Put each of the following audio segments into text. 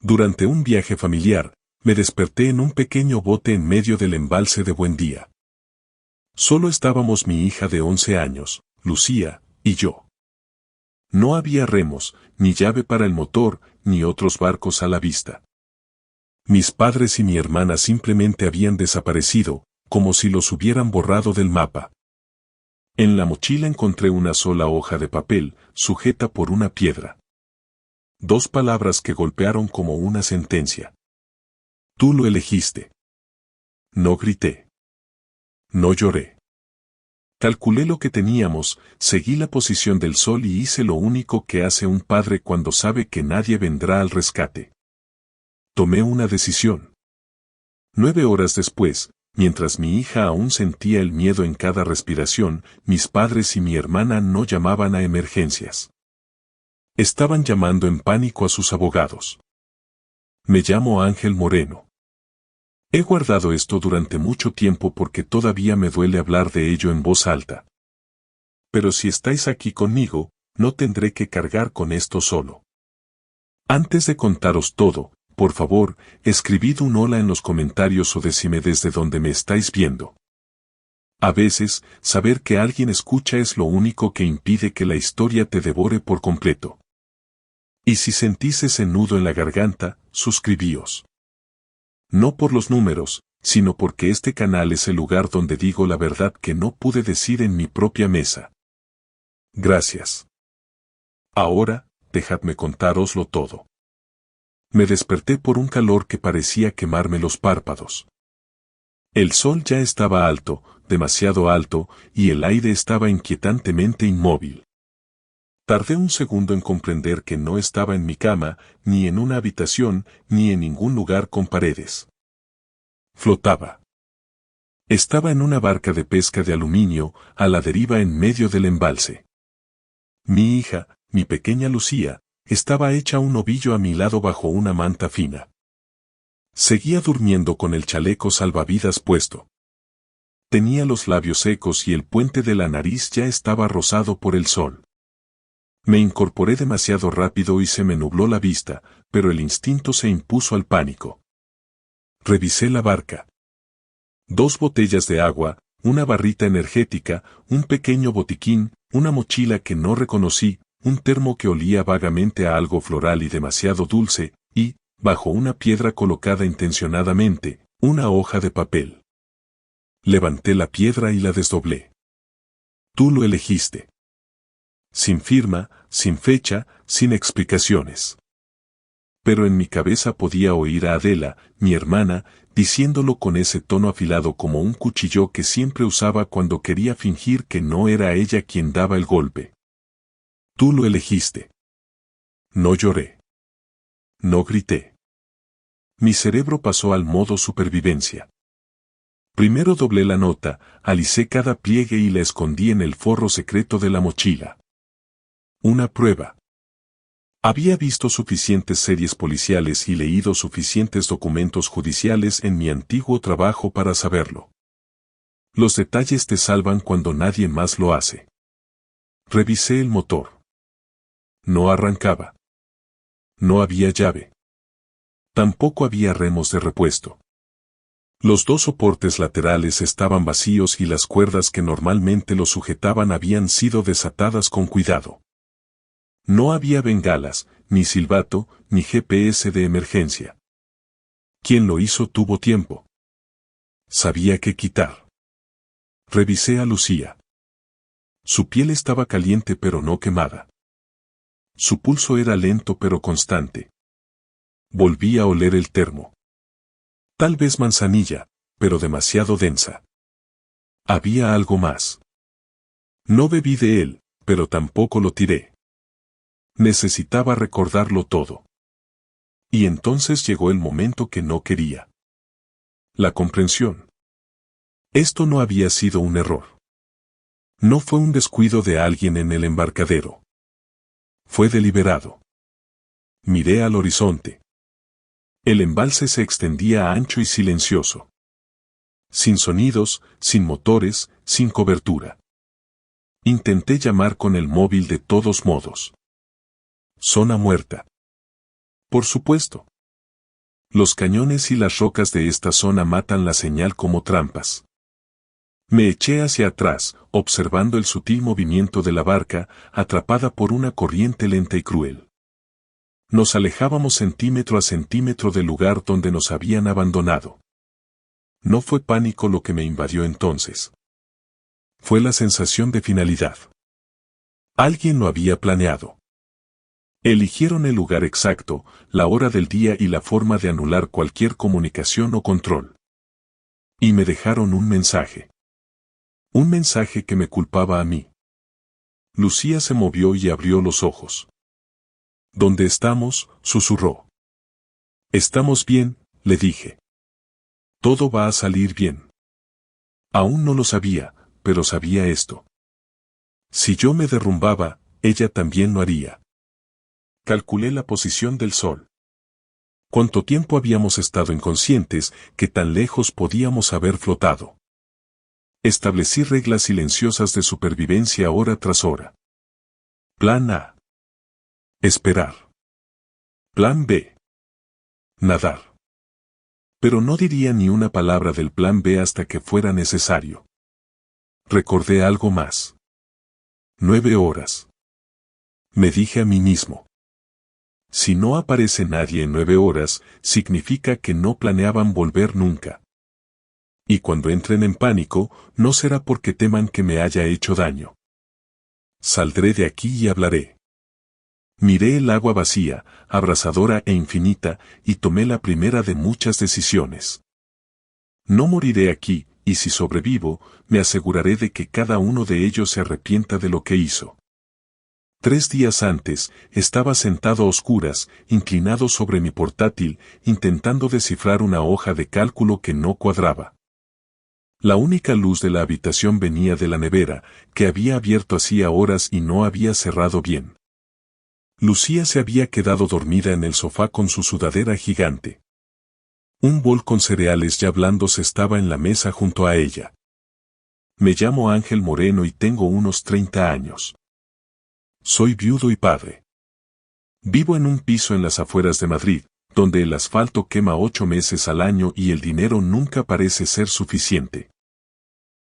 Durante un viaje familiar, me desperté en un pequeño bote en medio del embalse de Buendía. Solo estábamos mi hija de 11 años, Lucía, y yo. No había remos, ni llave para el motor, ni otros barcos a la vista. Mis padres y mi hermana simplemente habían desaparecido, como si los hubieran borrado del mapa. En la mochila encontré una sola hoja de papel, sujeta por una piedra. 2 palabras que golpearon como una sentencia. Tú lo elegiste. No grité. No lloré. Calculé lo que teníamos, seguí la posición del sol y hice lo único que hace un padre cuando sabe que nadie vendrá al rescate. Tomé una decisión. 9 horas después, mientras mi hija aún sentía el miedo en cada respiración, mis padres y mi hermana no llamaban a emergencias. Estaban llamando en pánico a sus abogados. Me llamo Ángel Moreno. He guardado esto durante mucho tiempo porque todavía me duele hablar de ello en voz alta. Pero si estáis aquí conmigo, no tendré que cargar con esto solo. Antes de contaros todo, por favor, escribid un hola en los comentarios o decidme desde donde me estáis viendo. A veces, saber que alguien escucha es lo único que impide que la historia te devore por completo. Y si sentís ese nudo en la garganta, suscribíos. No por los números, sino porque este canal es el lugar donde digo la verdad que no pude decir en mi propia mesa. Gracias. Ahora, dejadme contároslo todo. Me desperté por un calor que parecía quemarme los párpados. El sol ya estaba alto, demasiado alto, y el aire estaba inquietantemente inmóvil. Tardé un segundo en comprender que no estaba en mi cama, ni en una habitación, ni en ningún lugar con paredes. Flotaba. Estaba en una barca de pesca de aluminio, a la deriva en medio del embalse. Mi hija, mi pequeña Lucía, estaba hecha un ovillo a mi lado bajo una manta fina. Seguía durmiendo con el chaleco salvavidas puesto. Tenía los labios secos y el puente de la nariz ya estaba rosado por el sol. Me incorporé demasiado rápido y se me nubló la vista, pero el instinto se impuso al pánico. Revisé la barca. 2 botellas de agua, una barrita energética, un pequeño botiquín, una mochila que no reconocí, un termo que olía vagamente a algo floral y demasiado dulce, y, bajo una piedra colocada intencionadamente, una hoja de papel. Levanté la piedra y la desdoblé. Tú lo elegiste. Sin firma, sin fecha, sin explicaciones. Pero en mi cabeza podía oír a Adela, mi hermana, diciéndolo con ese tono afilado como un cuchillo que siempre usaba cuando quería fingir que no era ella quien daba el golpe. Tú lo elegiste. No lloré. No grité. Mi cerebro pasó al modo supervivencia. Primero doblé la nota, alicé cada pliegue y la escondí en el forro secreto de la mochila. Una prueba. Había visto suficientes series policiales y leído suficientes documentos judiciales en mi antiguo trabajo para saberlo. Los detalles te salvan cuando nadie más lo hace. Revisé el motor. No arrancaba. No había llave. Tampoco había remos de repuesto. Los 2 soportes laterales estaban vacíos y las cuerdas que normalmente lo sujetaban habían sido desatadas con cuidado. No había bengalas, ni silbato, ni GPS de emergencia. Quien lo hizo tuvo tiempo. Sabía qué quitar. Revisé a Lucía. Su piel estaba caliente pero no quemada. Su pulso era lento pero constante. Volví a oler el termo. Tal vez manzanilla, pero demasiado densa. Había algo más. No bebí de él, pero tampoco lo tiré. Necesitaba recordarlo todo. Y entonces llegó el momento que no quería. La comprensión. Esto no había sido un error. No fue un descuido de alguien en el embarcadero. Fue deliberado. Miré al horizonte. El embalse se extendía ancho y silencioso. Sin sonidos, sin motores, sin cobertura. Intenté llamar con el móvil de todos modos. Zona muerta. Por supuesto. Los cañones y las rocas de esta zona matan la señal como trampas. Me eché hacia atrás, observando el sutil movimiento de la barca, atrapada por una corriente lenta y cruel. Nos alejábamos centímetro a centímetro del lugar donde nos habían abandonado. No fue pánico lo que me invadió entonces. Fue la sensación de finalidad. Alguien lo había planeado. Eligieron el lugar exacto, la hora del día y la forma de anular cualquier comunicación o control. Y me dejaron un mensaje. Un mensaje que me culpaba a mí. Lucía se movió y abrió los ojos. ¿Dónde estamos?, susurró. Estamos bien, le dije. Todo va a salir bien. Aún no lo sabía, pero sabía esto. Si yo me derrumbaba, ella también lo haría. Calculé la posición del sol. ¿Cuánto tiempo habíamos estado inconscientes, que tan lejos podíamos haber flotado? Establecí reglas silenciosas de supervivencia hora tras hora. Plan A. Esperar. Plan B. Nadar. Pero no diría ni una palabra del plan B hasta que fuera necesario. Recordé algo más. 9 horas. Me dije a mí mismo. Si no aparece nadie en 9 horas, significa que no planeaban volver nunca. Y cuando entren en pánico, no será porque teman que me haya hecho daño. Saldré de aquí y hablaré. Miré el agua vacía, abrasadora e infinita, y tomé la primera de muchas decisiones. No moriré aquí, y si sobrevivo, me aseguraré de que cada uno de ellos se arrepienta de lo que hizo. 3 días antes, estaba sentado a oscuras, inclinado sobre mi portátil, intentando descifrar una hoja de cálculo que no cuadraba. La única luz de la habitación venía de la nevera, que había abierto hacía horas y no había cerrado bien. Lucía se había quedado dormida en el sofá con su sudadera gigante. Un bol con cereales ya blandos estaba en la mesa junto a ella. Me llamo Ángel Moreno y tengo unos 30 años. Soy viudo y padre. Vivo en un piso en las afueras de Madrid, donde el asfalto quema 8 meses al año y el dinero nunca parece ser suficiente.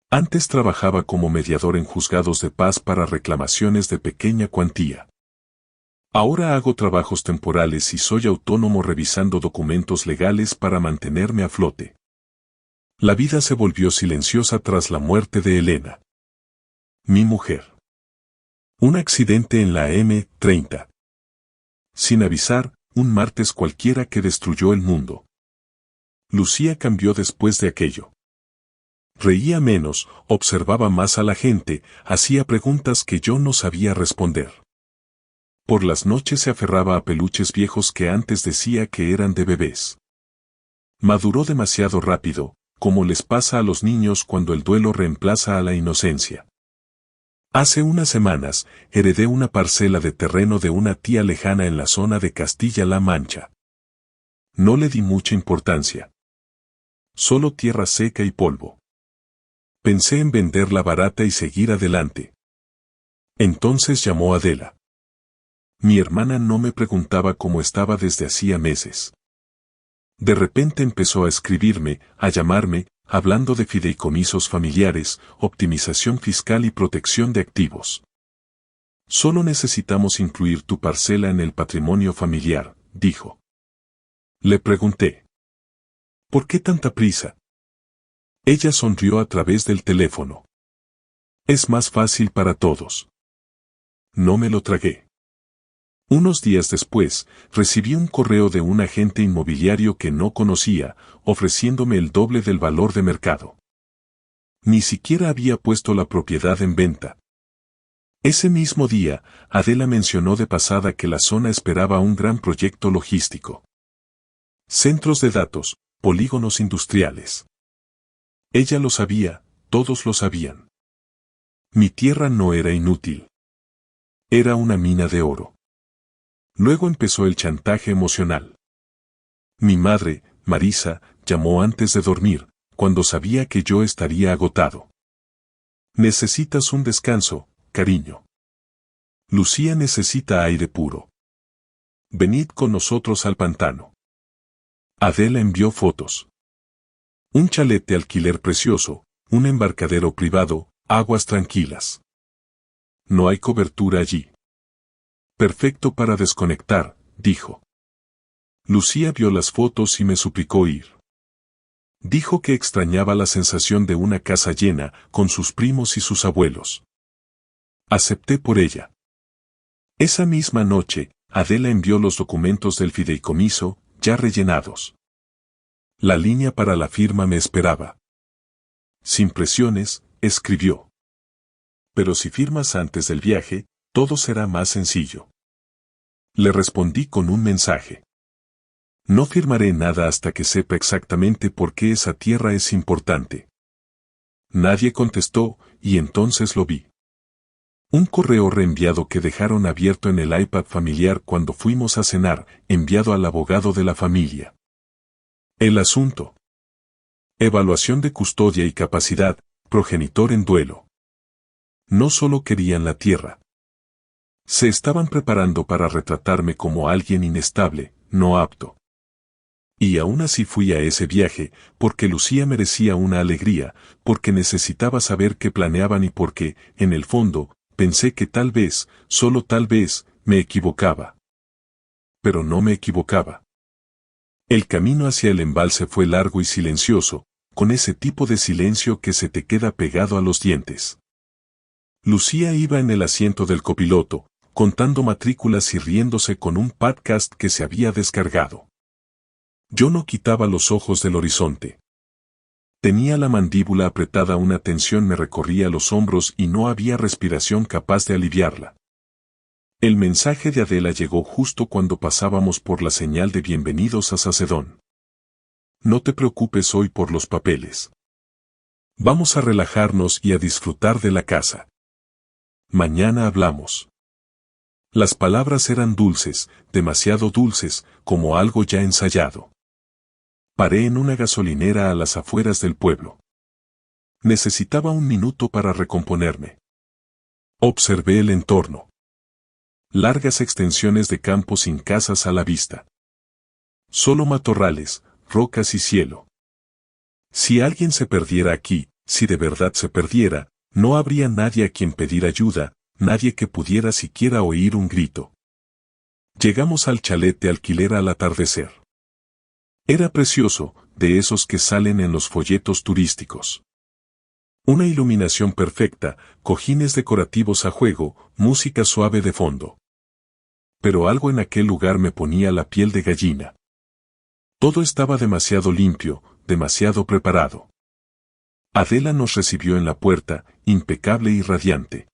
Antes trabajaba como mediador en juzgados de paz para reclamaciones de pequeña cuantía. Ahora hago trabajos temporales y soy autónomo revisando documentos legales para mantenerme a flote. La vida se volvió silenciosa tras la muerte de Elena. Mi mujer. Un accidente en la M30. Sin avisar, un martes cualquiera que destruyó el mundo. Lucía cambió después de aquello. Reía menos, observaba más a la gente, hacía preguntas que yo no sabía responder. Por las noches se aferraba a peluches viejos que antes decía que eran de bebés. Maduró demasiado rápido, como les pasa a los niños cuando el duelo reemplaza a la inocencia. Hace unas semanas, heredé una parcela de terreno de una tía lejana en la zona de Castilla-La Mancha. No le di mucha importancia. Solo tierra seca y polvo. Pensé en venderla barata y seguir adelante. Entonces llamó Adela. Mi hermana no me preguntaba cómo estaba desde hacía meses. De repente empezó a escribirme, a llamarme, hablando de fideicomisos familiares, optimización fiscal y protección de activos. Solo necesitamos incluir tu parcela en el patrimonio familiar, dijo. Le pregunté. ¿Por qué tanta prisa? Ella sonrió a través del teléfono. Es más fácil para todos. No me lo tragué. Unos días después, recibí un correo de un agente inmobiliario que no conocía, ofreciéndome el doble del valor de mercado. Ni siquiera había puesto la propiedad en venta. Ese mismo día, Adela mencionó de pasada que la zona esperaba un gran proyecto logístico. Centros de datos, polígonos industriales. Ella lo sabía, todos lo sabían. Mi tierra no era inútil. Era una mina de oro. Luego empezó el chantaje emocional. Mi madre, Marisa, llamó antes de dormir, cuando sabía que yo estaría agotado. Necesitas un descanso, cariño. Lucía necesita aire puro. Venid con nosotros al pantano. Adela envió fotos. Un chalet de alquiler precioso, un embarcadero privado, aguas tranquilas. No hay cobertura allí. Perfecto para desconectar, dijo. Lucía vio las fotos y me suplicó ir. Dijo que extrañaba la sensación de una casa llena, con sus primos y sus abuelos. Acepté por ella. Esa misma noche, Adela envió los documentos del fideicomiso, ya rellenados. La línea para la firma me esperaba. Sin presiones, escribió. Pero si firmas antes del viaje, todo será más sencillo. Le respondí con un mensaje. No firmaré nada hasta que sepa exactamente por qué esa tierra es importante. Nadie contestó, y entonces lo vi. Un correo reenviado que dejaron abierto en el iPad familiar cuando fuimos a cenar, enviado al abogado de la familia. El asunto. Evaluación de custodia y capacidad, progenitor en duelo. No solo querían la tierra. Se estaban preparando para retratarme como alguien inestable, no apto. Y aún así fui a ese viaje, porque Lucía merecía una alegría, porque necesitaba saber qué planeaban y porque, en el fondo, pensé que tal vez, solo tal vez, me equivocaba. Pero no me equivocaba. El camino hacia el embalse fue largo y silencioso, con ese tipo de silencio que se te queda pegado a los dientes. Lucía iba en el asiento del copiloto, contando matrículas y riéndose con un podcast que se había descargado. Yo no quitaba los ojos del horizonte. Tenía la mandíbula apretada, una tensión me recorría los hombros y no había respiración capaz de aliviarla. El mensaje de Adela llegó justo cuando pasábamos por la señal de bienvenidos a Sacedón. No te preocupes hoy por los papeles. Vamos a relajarnos y a disfrutar de la casa. Mañana hablamos. Las palabras eran dulces, demasiado dulces, como algo ya ensayado. Paré en una gasolinera a las afueras del pueblo. Necesitaba un minuto para recomponerme. Observé el entorno. Largas extensiones de campo sin casas a la vista. Solo matorrales, rocas y cielo. Si alguien se perdiera aquí, si de verdad se perdiera, no habría nadie a quien pedir ayuda, nadie que pudiera siquiera oír un grito. Llegamos al chalet de alquiler al atardecer. Era precioso, de esos que salen en los folletos turísticos. Una iluminación perfecta, cojines decorativos a juego, música suave de fondo. Pero algo en aquel lugar me ponía la piel de gallina. Todo estaba demasiado limpio, demasiado preparado. Adela nos recibió en la puerta, impecable y radiante.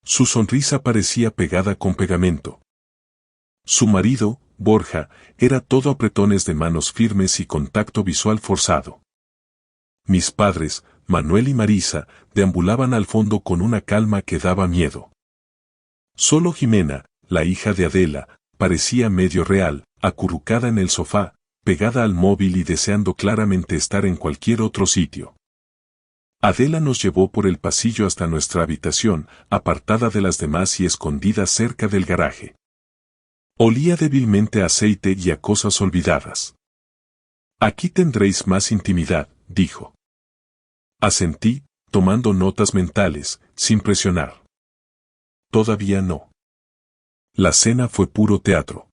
Su sonrisa parecía pegada con pegamento. Su marido, Borja, era todo apretones de manos firmes y contacto visual forzado. Mis padres, Manuel y Marisa, deambulaban al fondo con una calma que daba miedo. Solo Jimena, la hija de Adela, parecía medio real, acurrucada en el sofá, pegada al móvil y deseando claramente estar en cualquier otro sitio. Adela nos llevó por el pasillo hasta nuestra habitación, apartada de las demás y escondida cerca del garaje. Olía débilmente a aceite y a cosas olvidadas. Aquí tendréis más intimidad, dijo. Asentí, tomando notas mentales, sin presionar. Todavía no. La cena fue puro teatro.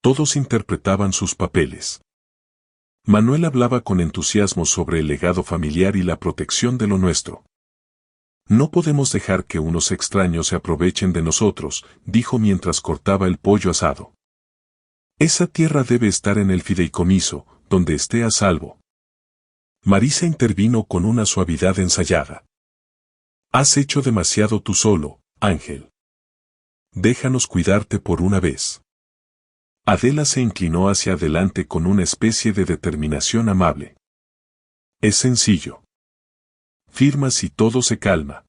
Todos interpretaban sus papeles. Manuel hablaba con entusiasmo sobre el legado familiar y la protección de lo nuestro. No podemos dejar que unos extraños se aprovechen de nosotros, dijo mientras cortaba el pollo asado. Esa tierra debe estar en el fideicomiso, donde esté a salvo. Marisa intervino con una suavidad ensayada. Has hecho demasiado tú solo, Ángel. Déjanos cuidarte por una vez. Adela se inclinó hacia adelante con una especie de determinación amable. Es sencillo. Firmas y todo se calma.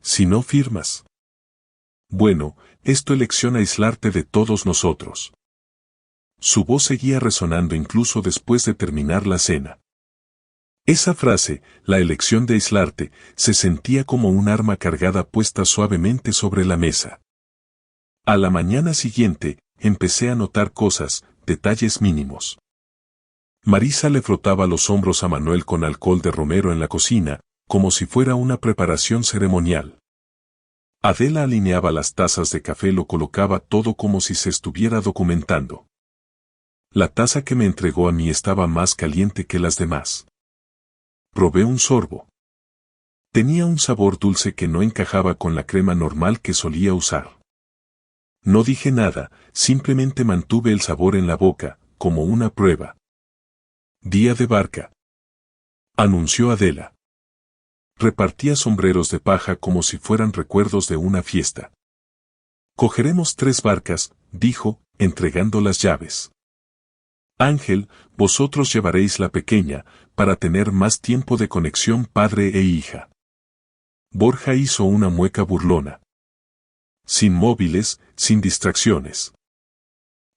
Si no firmas. Bueno, es tu elección aislarte de todos nosotros. Su voz seguía resonando incluso después de terminar la cena. Esa frase, la elección de aislarte, se sentía como un arma cargada puesta suavemente sobre la mesa. A la mañana siguiente, empecé a notar cosas, detalles mínimos. Marisa le frotaba los hombros a Manuel con alcohol de romero en la cocina, como si fuera una preparación ceremonial. Adela alineaba las tazas de café, lo colocaba todo como si se estuviera documentando. La taza que me entregó a mí estaba más caliente que las demás. Probé un sorbo. Tenía un sabor dulce que no encajaba con la crema normal que solía usar. No dije nada, simplemente mantuve el sabor en la boca, como una prueba. Día de barca, anunció Adela. Repartía sombreros de paja como si fueran recuerdos de una fiesta. Cogeremos 3 barcas, dijo, entregando las llaves. Ángel, vosotros llevaréis la pequeña, para tener más tiempo de conexión padre e hija. Borja hizo una mueca burlona. Sin móviles, sin distracciones.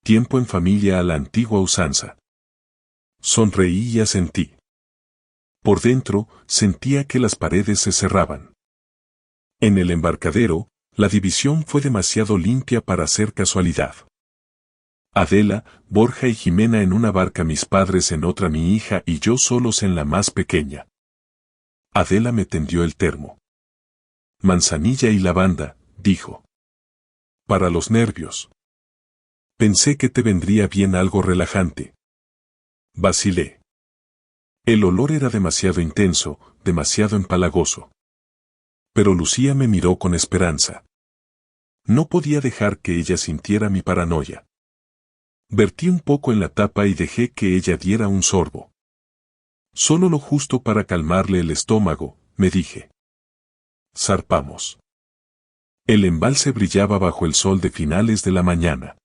Tiempo en familia a la antigua usanza. Sonreí y asentí. Por dentro, sentía que las paredes se cerraban. En el embarcadero, la división fue demasiado limpia para ser casualidad. Adela, Borja y Jimena en una barca, mis padres en otra, mi hija y yo solos en la más pequeña. Adela me tendió el termo. Manzanilla y lavanda, dijo. Para los nervios. Pensé que te vendría bien algo relajante. Vacilé. El olor era demasiado intenso, demasiado empalagoso. Pero Lucía me miró con esperanza. No podía dejar que ella sintiera mi paranoia. Vertí un poco en la tapa y dejé que ella diera un sorbo. Solo lo justo para calmarle el estómago, me dije. Zarpamos. El embalse brillaba bajo el sol de finales de la mañana.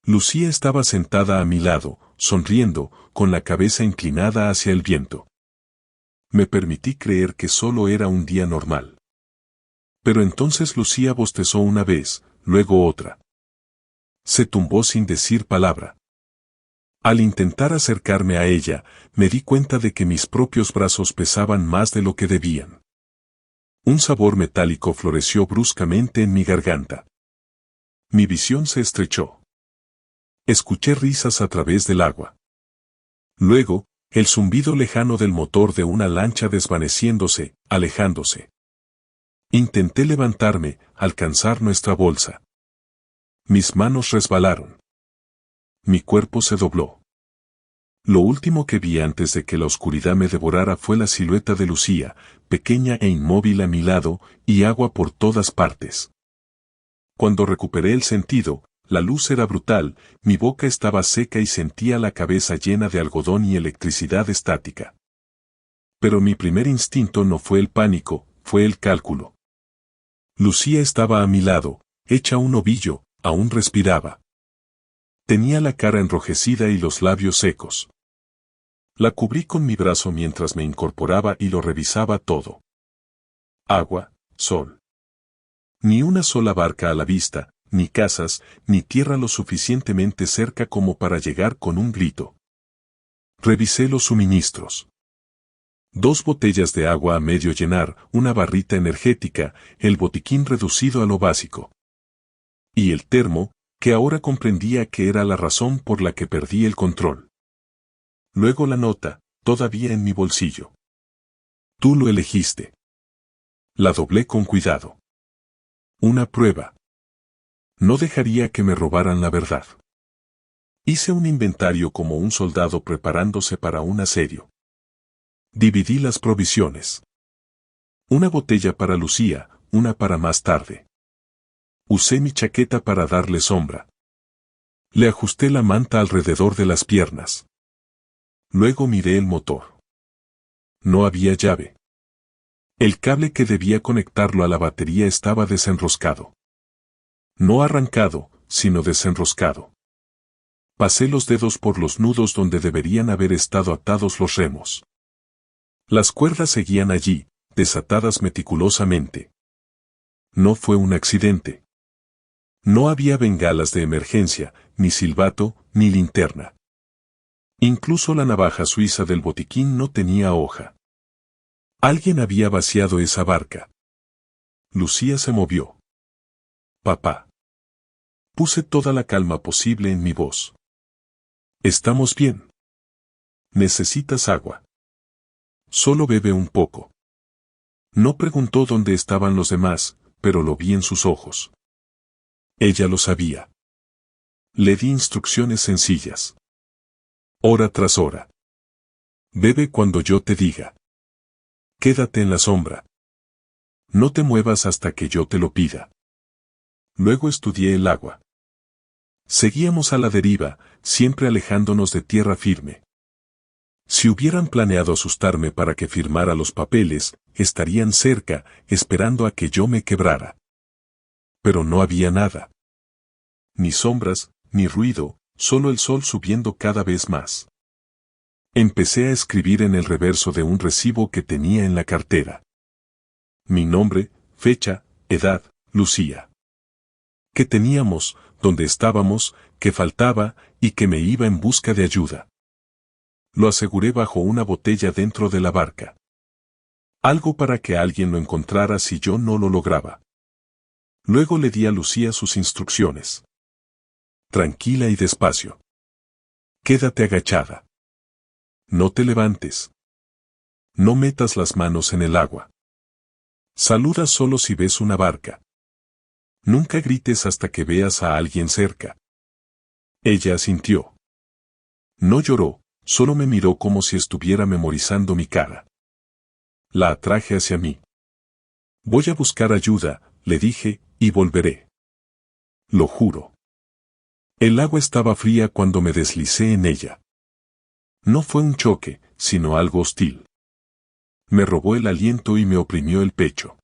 Lucía estaba sentada a mi lado, sonriendo, con la cabeza inclinada hacia el viento. Me permití creer que solo era un día normal. Pero entonces Lucía bostezó una vez, luego otra. Se tumbó sin decir palabra. Al intentar acercarme a ella, me di cuenta de que mis propios brazos pesaban más de lo que debían. Un sabor metálico floreció bruscamente en mi garganta. Mi visión se estrechó. Escuché risas a través del agua. Luego, el zumbido lejano del motor de una lancha desvaneciéndose, alejándose. Intenté levantarme, alcanzar nuestra bolsa. Mis manos resbalaron. Mi cuerpo se dobló. Lo último que vi antes de que la oscuridad me devorara fue la silueta de Lucía, pequeña e inmóvil a mi lado, y agua por todas partes. Cuando recuperé el sentido, la luz era brutal, mi boca estaba seca y sentía la cabeza llena de algodón y electricidad estática. Pero mi primer instinto no fue el pánico, fue el cálculo. Lucía estaba a mi lado, hecha un ovillo, aún respiraba. Tenía la cara enrojecida y los labios secos. La cubrí con mi brazo mientras me incorporaba y lo revisaba todo. Agua, sol. Ni una sola barca a la vista, ni casas, ni tierra lo suficientemente cerca como para llegar con un grito. Revisé los suministros. 2 botellas de agua a medio llenar, una barrita energética, el botiquín reducido a lo básico. Y el termo, que ahora comprendía que era la razón por la que perdí el control. Luego la nota, todavía en mi bolsillo. Tú lo elegiste. La doblé con cuidado. Una prueba. No dejaría que me robaran la verdad. Hice un inventario como un soldado preparándose para un asedio. Dividí las provisiones. Una botella para Lucía, una para más tarde. Usé mi chaqueta para darle sombra. Le ajusté la manta alrededor de las piernas. Luego miré el motor. No había llave. El cable que debía conectarlo a la batería estaba desenroscado. No arrancado, sino desenroscado. Pasé los dedos por los nudos donde deberían haber estado atados los remos. Las cuerdas seguían allí, desatadas meticulosamente. No fue un accidente. No había bengalas de emergencia, ni silbato, ni linterna. Incluso la navaja suiza del botiquín no tenía hoja. Alguien había vaciado esa barca. Lucía se movió. Papá. Puse toda la calma posible en mi voz. Estamos bien. ¿Necesitas agua? Solo bebe un poco. No preguntó dónde estaban los demás, pero lo vi en sus ojos. Ella lo sabía. Le di instrucciones sencillas. Hora tras hora. Bebe cuando yo te diga. Quédate en la sombra. No te muevas hasta que yo te lo pida. Luego estudié el agua. Seguíamos a la deriva, siempre alejándonos de tierra firme. Si hubieran planeado asustarme para que firmara los papeles, estarían cerca, esperando a que yo me quebrara. Pero no había nada. Ni sombras, ni ruido, solo el sol subiendo cada vez más. Empecé a escribir en el reverso de un recibo que tenía en la cartera. Mi nombre, fecha, edad, Lucía. ¿Qué teníamos, dónde estábamos, qué faltaba, y que me iba en busca de ayuda? Lo aseguré bajo una botella dentro de la barca. Algo para que alguien lo encontrara si yo no lo lograba. Luego le di a Lucía sus instrucciones. Tranquila y despacio. Quédate agachada. No te levantes. No metas las manos en el agua. Saluda solo si ves una barca. Nunca grites hasta que veas a alguien cerca. Ella asintió. No lloró, solo me miró como si estuviera memorizando mi cara. La atraje hacia mí. Voy a buscar ayuda, le dije, y volveré. Lo juro. El agua estaba fría cuando me deslicé en ella. No fue un choque, sino algo hostil. Me robó el aliento y me oprimió el pecho.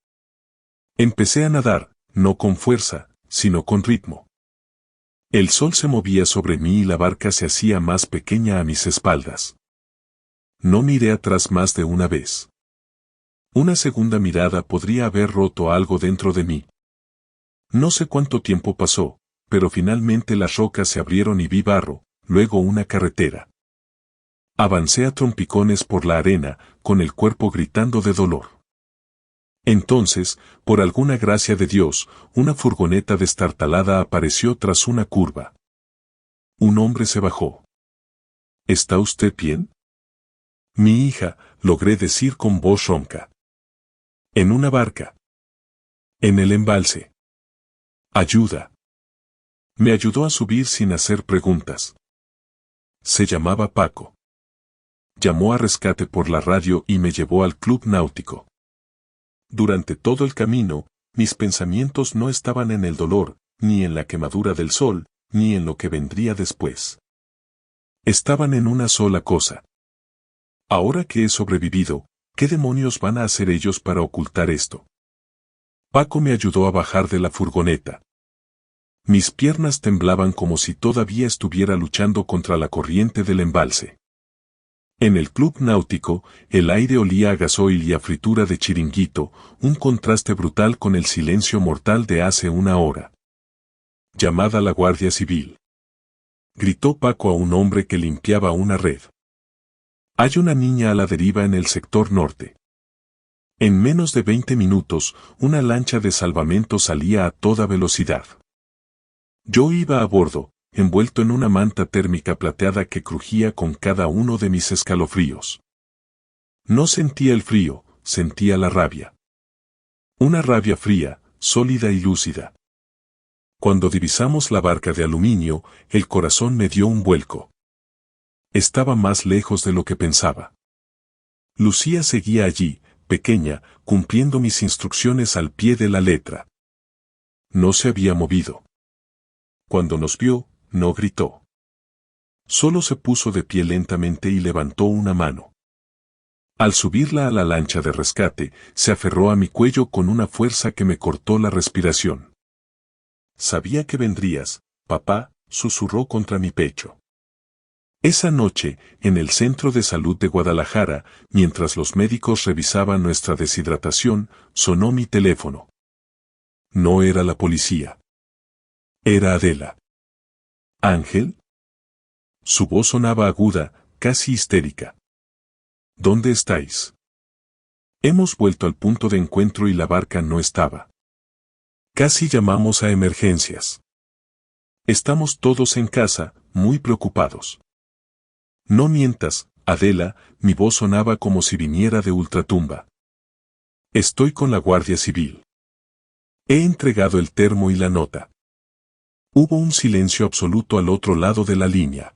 Empecé a nadar, no con fuerza, sino con ritmo. El sol se movía sobre mí y la barca se hacía más pequeña a mis espaldas. No miré atrás más de una vez. Una segunda mirada podría haber roto algo dentro de mí. No sé cuánto tiempo pasó, pero finalmente las rocas se abrieron y vi barro, luego una carretera. Avancé a trompicones por la arena, con el cuerpo gritando de dolor. Entonces, por alguna gracia de Dios, una furgoneta destartalada apareció tras una curva. Un hombre se bajó. ¿Está usted bien? Mi hija, logré decir con voz ronca. En una barca. En el embalse. Ayuda. Me ayudó a subir sin hacer preguntas. Se llamaba Paco. Llamó a rescate por la radio y me llevó al club náutico. Durante todo el camino, mis pensamientos no estaban en el dolor, ni en la quemadura del sol, ni en lo que vendría después. Estaban en una sola cosa. Ahora que he sobrevivido, ¿qué demonios van a hacer ellos para ocultar esto? Paco me ayudó a bajar de la furgoneta. Mis piernas temblaban como si todavía estuviera luchando contra la corriente del embalse. En el club náutico, el aire olía a gasoil y a fritura de chiringuito, un contraste brutal con el silencio mortal de hace una hora. Llamada la Guardia Civil. Gritó Paco a un hombre que limpiaba una red. Hay una niña a la deriva en el sector norte. En menos de 20 minutos, una lancha de salvamento salía a toda velocidad. Yo iba a bordo, envuelto en una manta térmica plateada que crujía con cada uno de mis escalofríos. No sentía el frío, sentía la rabia. Una rabia fría, sólida y lúcida. Cuando divisamos la barca de aluminio, el corazón me dio un vuelco. Estaba más lejos de lo que pensaba. Lucía seguía allí, pequeña, cumpliendo mis instrucciones al pie de la letra. No se había movido. Cuando nos vio, no gritó. Solo se puso de pie lentamente y levantó una mano. Al subirla a la lancha de rescate, se aferró a mi cuello con una fuerza que me cortó la respiración. Sabía que vendrías, papá, susurró contra mi pecho. Esa noche, en el Centro de Salud de Guadalajara, mientras los médicos revisaban nuestra deshidratación, sonó mi teléfono. No era la policía. Era Adela. ¿Ángel? Su voz sonaba aguda, casi histérica. ¿Dónde estáis? Hemos vuelto al punto de encuentro y la barca no estaba. Casi llamamos a emergencias. Estamos todos en casa, muy preocupados. No mientas, Adela, mi voz sonaba como si viniera de ultratumba. Estoy con la Guardia Civil. He entregado el termo y la nota. Hubo un silencio absoluto al otro lado de la línea.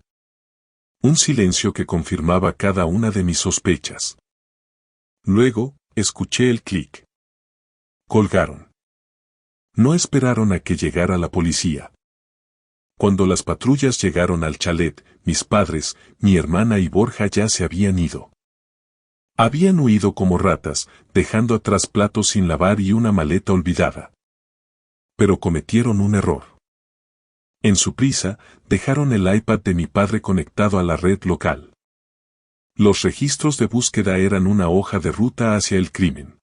Un silencio que confirmaba cada una de mis sospechas. Luego, escuché el clic. Colgaron. No esperaron a que llegara la policía. Cuando las patrullas llegaron al chalet, mis padres, mi hermana y Borja ya se habían ido. Habían huido como ratas, dejando atrás platos sin lavar y una maleta olvidada. Pero cometieron un error. En su prisa, dejaron el iPad de mi padre conectado a la red local. Los registros de búsqueda eran una hoja de ruta hacia el crimen.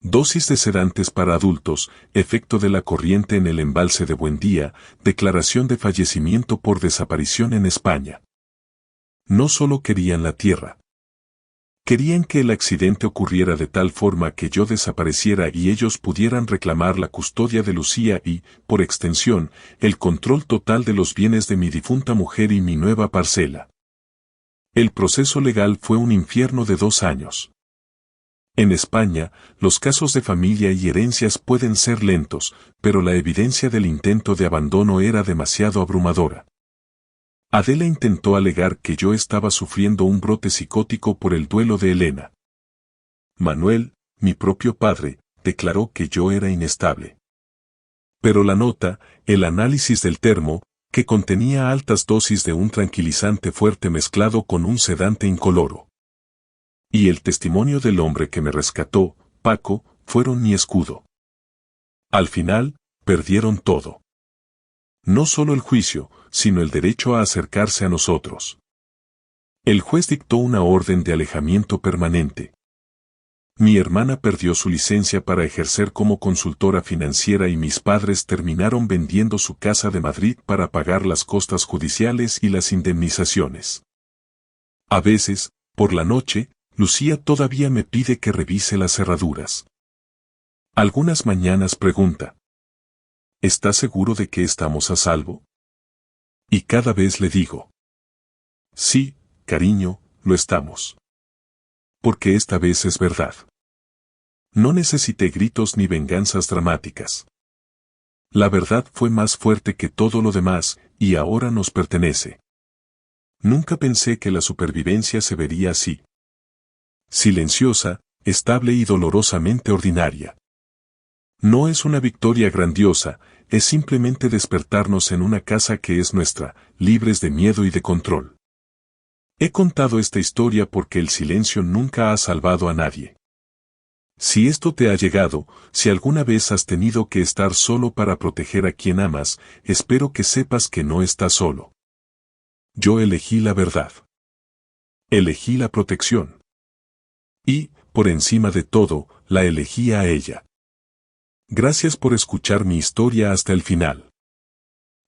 Dosis de sedantes para adultos, efecto de la corriente en el embalse de Buendía, declaración de fallecimiento por desaparición en España. No solo querían la tierra. Querían que el accidente ocurriera de tal forma que yo desapareciera y ellos pudieran reclamar la custodia de Lucía y, por extensión, el control total de los bienes de mi difunta mujer y mi nueva parcela. El proceso legal fue un infierno de 2 años. En España, los casos de familia y herencias pueden ser lentos, pero la evidencia del intento de abandono era demasiado abrumadora. Adela intentó alegar que yo estaba sufriendo un brote psicótico por el duelo de Elena. Manuel, mi propio padre, declaró que yo era inestable. Pero la nota, el análisis del termo, que contenía altas dosis de un tranquilizante fuerte mezclado con un sedante incoloro. Y el testimonio del hombre que me rescató, Paco, fueron mi escudo. Al final, perdieron todo. No solo el juicio, sino el derecho a acercarse a nosotros. El juez dictó una orden de alejamiento permanente. Mi hermana perdió su licencia para ejercer como consultora financiera y mis padres terminaron vendiendo su casa de Madrid para pagar las costas judiciales y las indemnizaciones. A veces, por la noche, Lucía todavía me pide que revise las cerraduras. Algunas mañanas pregunta: ¿estás seguro de que estamos a salvo? Y cada vez le digo: sí, cariño, lo estamos. Porque esta vez es verdad. No necesité gritos ni venganzas dramáticas. La verdad fue más fuerte que todo lo demás, y ahora nos pertenece. Nunca pensé que la supervivencia se vería así. Silenciosa, estable y dolorosamente ordinaria. No es una victoria grandiosa, es simplemente despertarnos en una casa que es nuestra, libres de miedo y de control. He contado esta historia porque el silencio nunca ha salvado a nadie. Si esto te ha llegado, si alguna vez has tenido que estar solo para proteger a quien amas, espero que sepas que no estás solo. Yo elegí la verdad. Elegí la protección. Y, por encima de todo, la elegí a ella. Gracias por escuchar mi historia hasta el final.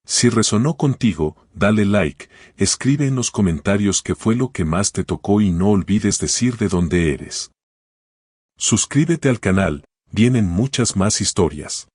Si resonó contigo, dale like, escribe en los comentarios qué fue lo que más te tocó y no olvides decir de dónde eres. Suscríbete al canal, vienen muchas más historias.